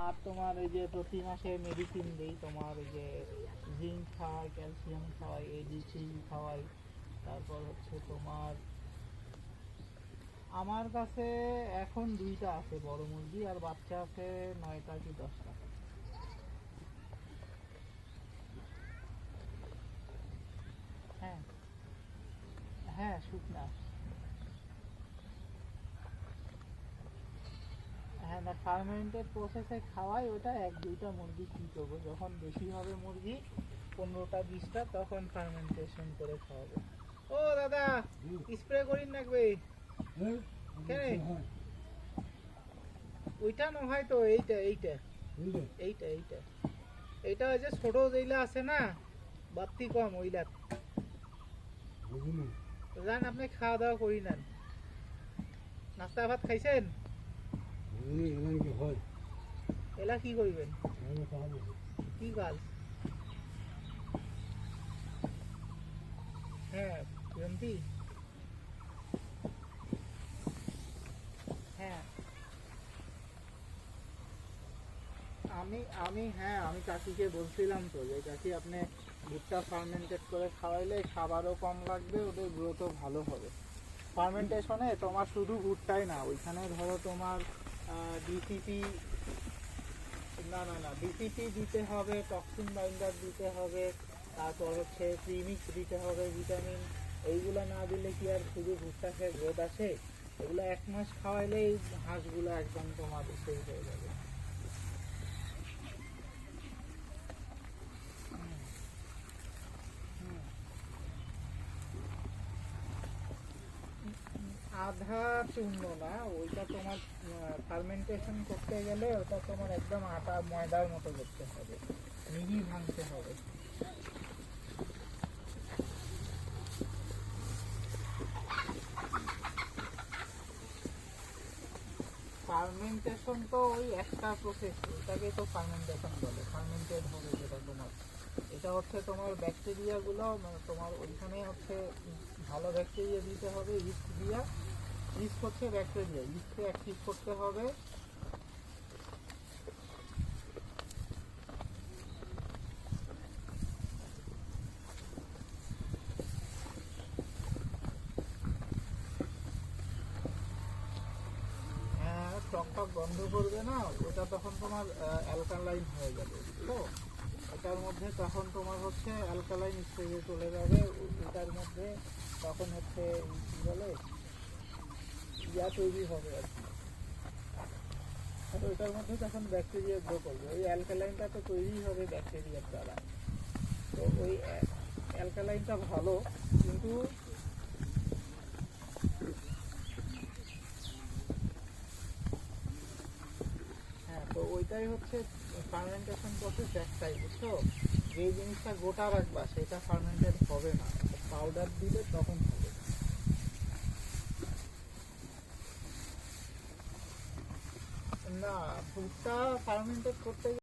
আর তোমার এই যে প্রতি মাসে মেডিসিন দিই, তোমার এই যে জিঙ্ক খাওয়াই, ক্যালসিয়াম খাওয়াই, এডিসি খাওয়াই। তারপর হচ্ছে তোমার আমার কাছে এখন দুইটা আছে বড় মুরগি, আর বাচ্চা আছে 9টা কি 10টা। হ্যাঁ, হ্যাঁ, শুকনা। হ্যাঁ, না ফার্মেন্টেড প্রসেসে খাওয়াই, ওটা 1-2টা মুরগি কী করবো, যখন বেশি হবে মুরগি 15টা 20টা তখন ফার্মেন্টেশন করে খাওয়াবো। ও দাদা, স্প্রে করিন নাকবে কেন? ওইটা নহয় তো, এইটা এইটা এইটা এইটা এইটা ওই যে ছোট যেইলা আছে না, বাত্তি কম ওইলা। জান আপনি খাওয়া দাওয়া করি নেন, নাস্তা ভাত খাইছেন? এলা কি করিবেন? কি কাজ? হ্যাঁ, জয়ন্তী। হ্যাঁ, আমি আমি হ্যাঁ, আমি কাকিকে বলছিলাম তো যে কাকি আপনি ভুট্টা ফার্মেন্টেড করে খাওয়াইলে খাবারও কম লাগবে, ওদের গ্রোথও ভালো হবে। ফার্মেন্টেশনে তোমার শুধু ভুট্টাই না, ওইখানে ধরো তোমার ডিসিপি, না না না, ডিসিপি দিতে হবে, টক্সিন বাইন্ডার দিতে হবে, তারপর হচ্ছে প্রিমিক্স দিতে হবে, ভিটামিন। এইগুলো না দিলে কি আর শুধু ভুট্টা খেয়ে গ্রোথ আসে? এগুলো 1 মাস খাওয়াইলেই হাঁসগুলো একদম তোমার সেই হয়ে যাবে। আধা চূর্ণ না, ওইটা তোমার ফার্মেন্টেশন করতে গেলে ওটা তোমার একদম আটা ময়দার মতো করতে হবে, মিহি ভাঙতে হবে। ফার্মেন্টেশন তো ওই একটা প্রসেস, এটাকে তো ফার্মেন্টেশন বলে, ফার্মেন্টেড হবে যেটা তোমার। এটা হচ্ছে তোমার ব্যাকটেরিয়াগুলো, মানে তোমার ওইখানে হচ্ছে ভালো ব্যাকটেরিয়া দিতে হবে, ইস্ট দিয়া। ইস্ট হচ্ছে ব্যাকটেরিয়া, ইস্টকে অ্যাক্টিভ করতে হবে। হ্যাঁ, টক টক গন্ধ করবে না ওটা, তখন তোমার অ্যালকালাইন হয়ে যাবে, বুঝছো? এটার মধ্যে তখন তোমার হচ্ছে অ্যালকালাইন স্টেজে চলে যাবে। এটার মধ্যে তখন হচ্ছে কি বলে, ইয়া তৈরি হবে আর কি। আর ওইটার মধ্যে তখন ব্যাকটেরিয়া গ্রো করবে, ওই অ্যালকালাইনটা তো তৈরি হবে ব্যাকটেরিয়ার দ্বারা। তো ওই অ্যালকালাইনটা ভালো, কিন্তু হ্যাঁ, তো ওইটাই হচ্ছে ফার্মেন্টেশন প্রসেস একটাই, বুঝছো? যে জিনিসটা গোটা রাখবা সেটা ফার্মেন্টেড হবে না, পাউডার দিলে তখন হবে। না, ভুট্টা ফার্মেন্টেড করতে